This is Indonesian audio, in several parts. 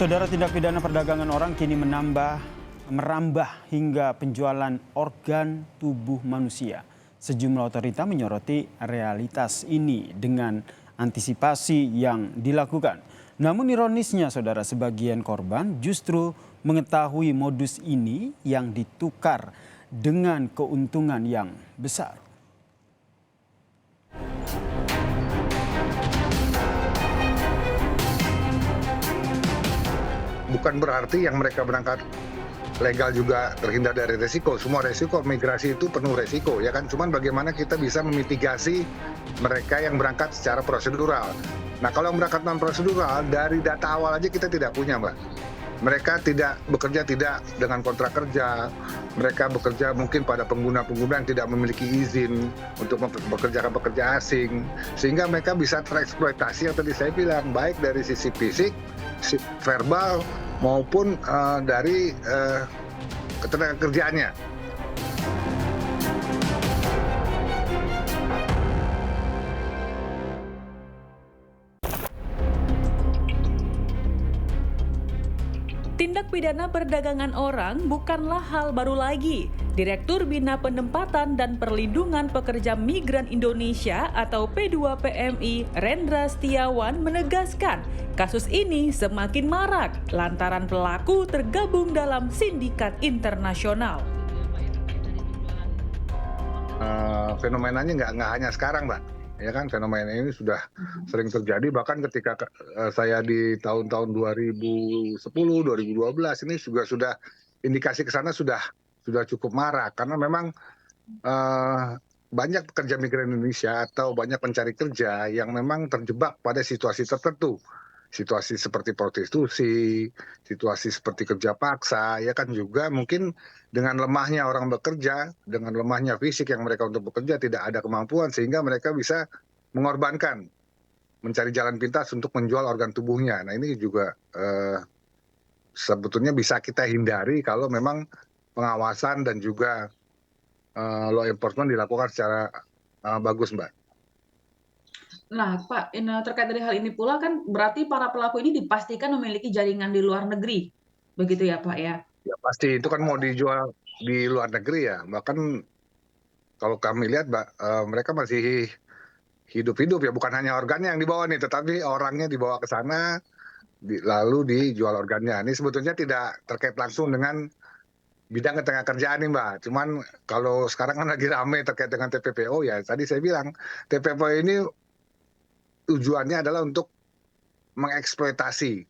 Saudara, tindak pidana perdagangan orang kini merambah hingga penjualan organ tubuh manusia. Sejumlah otorita menyoroti realitas ini dengan antisipasi yang dilakukan. Namun ironisnya, saudara, sebagian korban justru mengetahui modus ini yang ditukar dengan keuntungan yang besar. Bukan berarti yang mereka berangkat legal juga terhindar dari resiko. Semua resiko migrasi itu penuh resiko, ya kan. Cuman bagaimana kita bisa memitigasi mereka yang berangkat secara prosedural. Nah, kalau yang berangkat non prosedural, dari data awal aja kita tidak punya, Mbak. Mereka bekerja tidak dengan kontrak kerja. Mereka bekerja mungkin pada pengguna-pengguna yang tidak memiliki izin untuk mempekerjakan pekerja asing, sehingga mereka bisa tereksploitasi yang tadi saya bilang, baik dari sisi fisik, verbal, maupun dari ketenaga kerjaannya. Tindak pidana perdagangan orang bukanlah hal baru lagi. Direktur Bina Penempatan dan Perlindungan Pekerja Migran Indonesia atau P2PMI, Rendra Setiawan, menegaskan kasus ini semakin marak lantaran pelaku tergabung dalam sindikat internasional. Fenomenanya nggak hanya sekarang, Mbak. Ya kan, fenomena ini sudah sering terjadi, bahkan ketika saya di tahun-tahun 2010, 2012 ini juga sudah indikasi ke sana sudah cukup marak, karena memang banyak pekerja migran Indonesia atau banyak pencari kerja yang memang terjebak pada situasi tertentu. Situasi seperti prostitusi, situasi seperti kerja paksa, ya kan, juga mungkin dengan lemahnya orang bekerja, dengan lemahnya fisik yang mereka untuk bekerja, tidak ada kemampuan sehingga mereka bisa mengorbankan, mencari jalan pintas untuk menjual organ tubuhnya. Nah, ini juga sebetulnya bisa kita hindari kalau memang pengawasan dan juga law enforcement dilakukan secara bagus, Mbak. Nah, Pak, terkait dari hal ini pula kan berarti para pelaku ini dipastikan memiliki jaringan di luar negeri, begitu ya, Pak, ya? Ya pasti, itu kan mau dijual di luar negeri ya. Bahkan kalau kami lihat, Mbak, mereka masih hidup-hidup ya, bukan hanya organnya yang dibawa nih, tetapi orangnya dibawa ke sana, lalu dijual organnya. Ini sebetulnya tidak terkait langsung dengan bidang ketenagakerjaan nih, Mbak. Cuman kalau sekarang kan lagi rame terkait dengan TPPO ya, tadi saya bilang, TPPO ini tujuannya adalah untuk mengeksploitasi,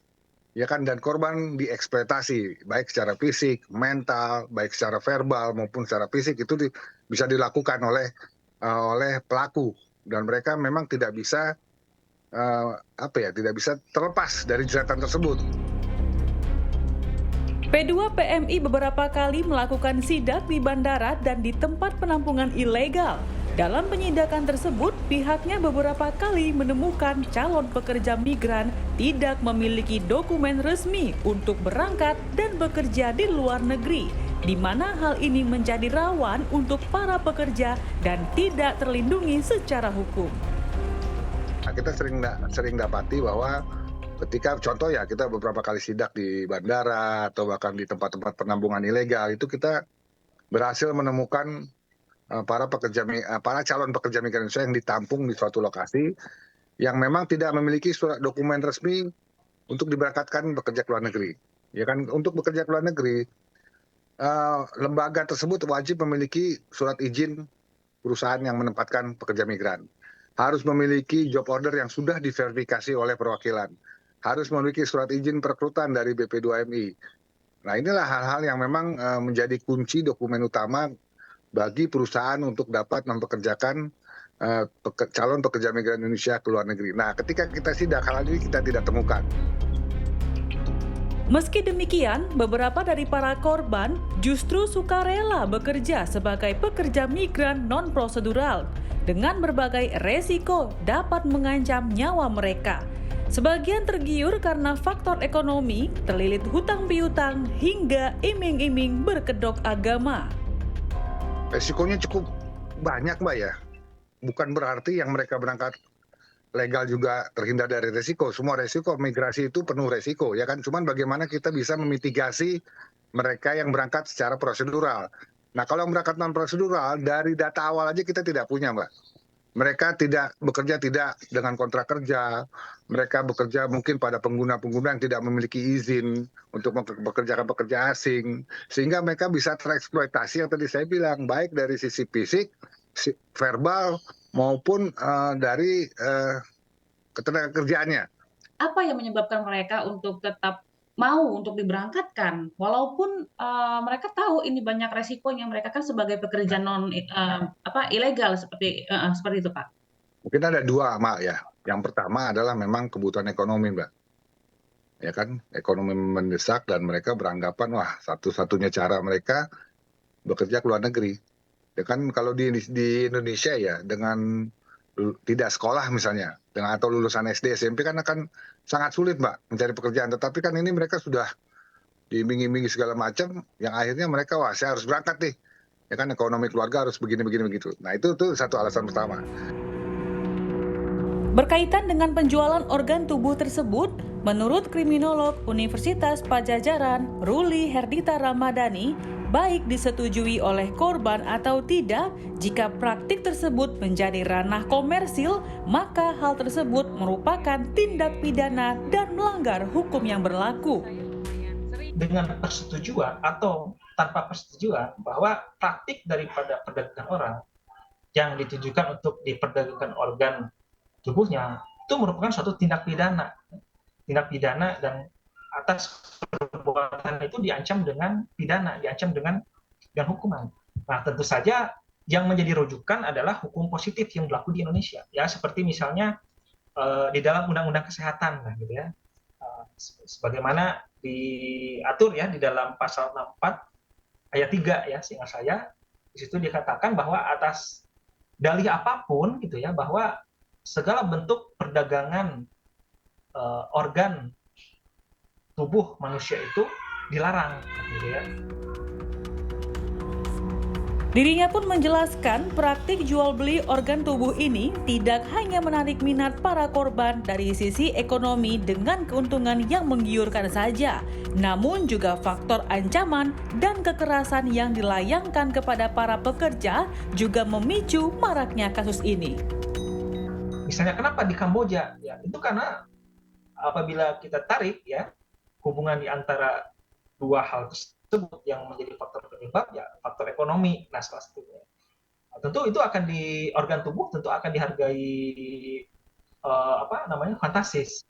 ya kan, dan korban dieksploitasi baik secara fisik, mental, baik secara verbal maupun secara fisik, itu bisa dilakukan oleh pelaku, dan mereka memang tidak bisa tidak bisa terlepas dari jeratan tersebut. P2PMI beberapa kali melakukan sidak di bandara dan di tempat penampungan ilegal. Dalam penyidakan tersebut, pihaknya beberapa kali menemukan calon pekerja migran tidak memiliki dokumen resmi untuk berangkat dan bekerja di luar negeri, di mana hal ini menjadi rawan untuk para pekerja dan tidak terlindungi secara hukum. Nah, kita sering dapati bahwa ketika contoh ya, kita beberapa kali sidak di bandara atau bahkan di tempat-tempat penampungan ilegal, itu kita berhasil menemukan para calon pekerja migran Indonesia yang ditampung di suatu lokasi yang memang tidak memiliki surat dokumen resmi untuk diberangkatkan bekerja ke luar negeri. Ya kan, untuk bekerja ke luar negeri, lembaga tersebut wajib memiliki surat izin perusahaan yang menempatkan pekerja migran. Harus memiliki job order yang sudah diverifikasi oleh perwakilan. Harus memiliki surat izin perekrutan dari BP2MI. Nah, inilah hal-hal yang memang menjadi kunci dokumen utama bagi perusahaan untuk dapat mempekerjakan calon pekerja migran Indonesia ke luar negeri. Nah, ketika kita sidak, hal ini kita tidak temukan. Meski demikian, beberapa dari para korban justru sukarela bekerja sebagai pekerja migran non-prosedural dengan berbagai resiko dapat mengancam nyawa mereka. Sebagian tergiur karena faktor ekonomi, terlilit hutang piutang, hingga iming-iming berkedok agama. Resikonya cukup banyak, Mbak, ya. Bukan berarti yang mereka berangkat legal juga terhindar dari resiko. Semua resiko migrasi itu penuh resiko, ya kan. Cuman bagaimana kita bisa memitigasi mereka yang berangkat secara prosedural. Nah, kalau yang berangkat non prosedural dari data awal aja kita tidak punya, Mbak. Mereka bekerja tidak dengan kontrak kerja, mereka bekerja mungkin pada pengguna-pengguna yang tidak memiliki izin untuk mempekerjakan pekerja asing, sehingga mereka bisa tereksploitasi yang tadi saya bilang, baik dari sisi fisik, verbal, maupun dari ketenaga kerjaannya. Apa yang menyebabkan mereka untuk tetap mau untuk diberangkatkan, walaupun mereka tahu ini banyak resikonya, mereka kan sebagai pekerja ilegal seperti itu, Pak? Mungkin ada dua, Mbak, ya. Yang pertama adalah memang kebutuhan ekonomi, Mbak. Ya kan, ekonomi mendesak dan mereka beranggapan, wah, satu-satunya cara mereka bekerja ke luar negeri. Ya kan, kalau di Indonesia ya, dengan tidak sekolah misalnya, atau lulusan SD, SMP kan akan sangat sulit, Mbak, mencari pekerjaan. Tetapi kan ini mereka sudah diiming-imingi segala macam, yang akhirnya mereka, wah, saya harus berangkat nih. Ya kan, ekonomi keluarga harus begini begitu. Nah, itu satu alasan pertama. Berkaitan dengan penjualan organ tubuh tersebut, menurut kriminolog Universitas Padjadjaran, Ruli Herdita Ramadhani, baik disetujui oleh korban atau tidak, jika praktik tersebut menjadi ranah komersil, maka hal tersebut merupakan tindak pidana dan melanggar hukum yang berlaku. Dengan persetujuan atau tanpa persetujuan bahwa praktik daripada perdagangan orang yang ditujukan untuk diperdagangkan organ tubuhnya itu merupakan suatu tindak pidana dan atas perbuatan itu diancam dengan pidana, diancam dengan hukuman. Nah, tentu saja yang menjadi rujukan adalah hukum positif yang berlaku di Indonesia, ya, seperti misalnya di dalam Undang-Undang Kesehatan, gitu ya, sebagaimana diatur ya di dalam pasal 64 ayat 3 ya, seingat saya di situ dikatakan bahwa atas dalih apapun, gitu ya, bahwa segala bentuk perdagangan organ tubuh manusia itu dilarang, gitu ya. Dirinya pun menjelaskan praktik jual beli organ tubuh ini tidak hanya menarik minat para korban dari sisi ekonomi dengan keuntungan yang menggiurkan saja, namun juga faktor ancaman dan kekerasan yang dilayangkan kepada para pekerja juga memicu maraknya kasus ini. Misalnya kenapa di Kamboja? Ya, itu karena apabila kita tarik ya hubungan di antara dua hal tersebut yang menjadi faktor penyebab, ya faktor ekonomi. Nah, salah satunya. Nah, tentu itu akan di organ tubuh tentu akan dihargai fantastis.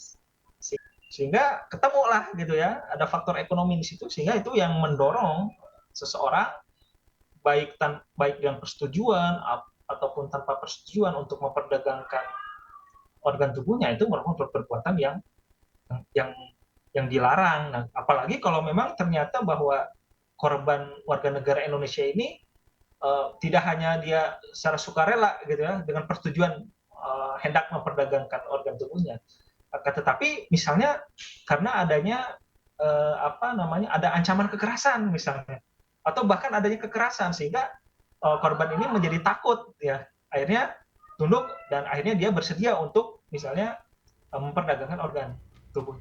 Sehingga ketemulah gitu ya, ada faktor ekonomi di situ, sehingga itu yang mendorong seseorang baik dengan persetujuan ataupun tanpa persetujuan untuk memperdagangkan organ tubuhnya, itu merupakan perbuatan yang dilarang. Nah, apalagi kalau memang ternyata bahwa korban warga negara Indonesia ini tidak hanya dia secara sukarela gitu ya dengan persetujuan hendak memperdagangkan organ tubuhnya, tetapi misalnya karena adanya ada ancaman kekerasan misalnya, atau bahkan adanya kekerasan sehingga korban ini menjadi takut ya, akhirnya tunduk dan akhirnya dia bersedia untuk misalnya memperdagangkan organ tubuh.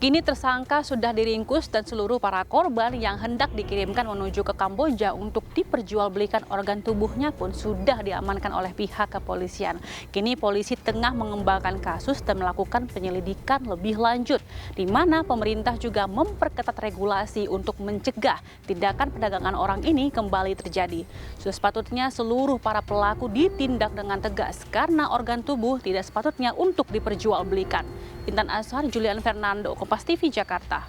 Kini tersangka sudah diringkus dan seluruh para korban yang hendak dikirimkan menuju ke Kamboja untuk diperjualbelikan organ tubuhnya pun sudah diamankan oleh pihak kepolisian. Kini polisi tengah mengembangkan kasus dan melakukan penyelidikan lebih lanjut, di mana pemerintah juga memperketat regulasi untuk mencegah tindakan perdagangan orang ini kembali terjadi. Sudah sepatutnya seluruh para pelaku ditindak dengan tegas karena organ tubuh tidak sepatutnya untuk diperjualbelikan. Intan Ashar, Julian Fernando, Kompas TV, Jakarta.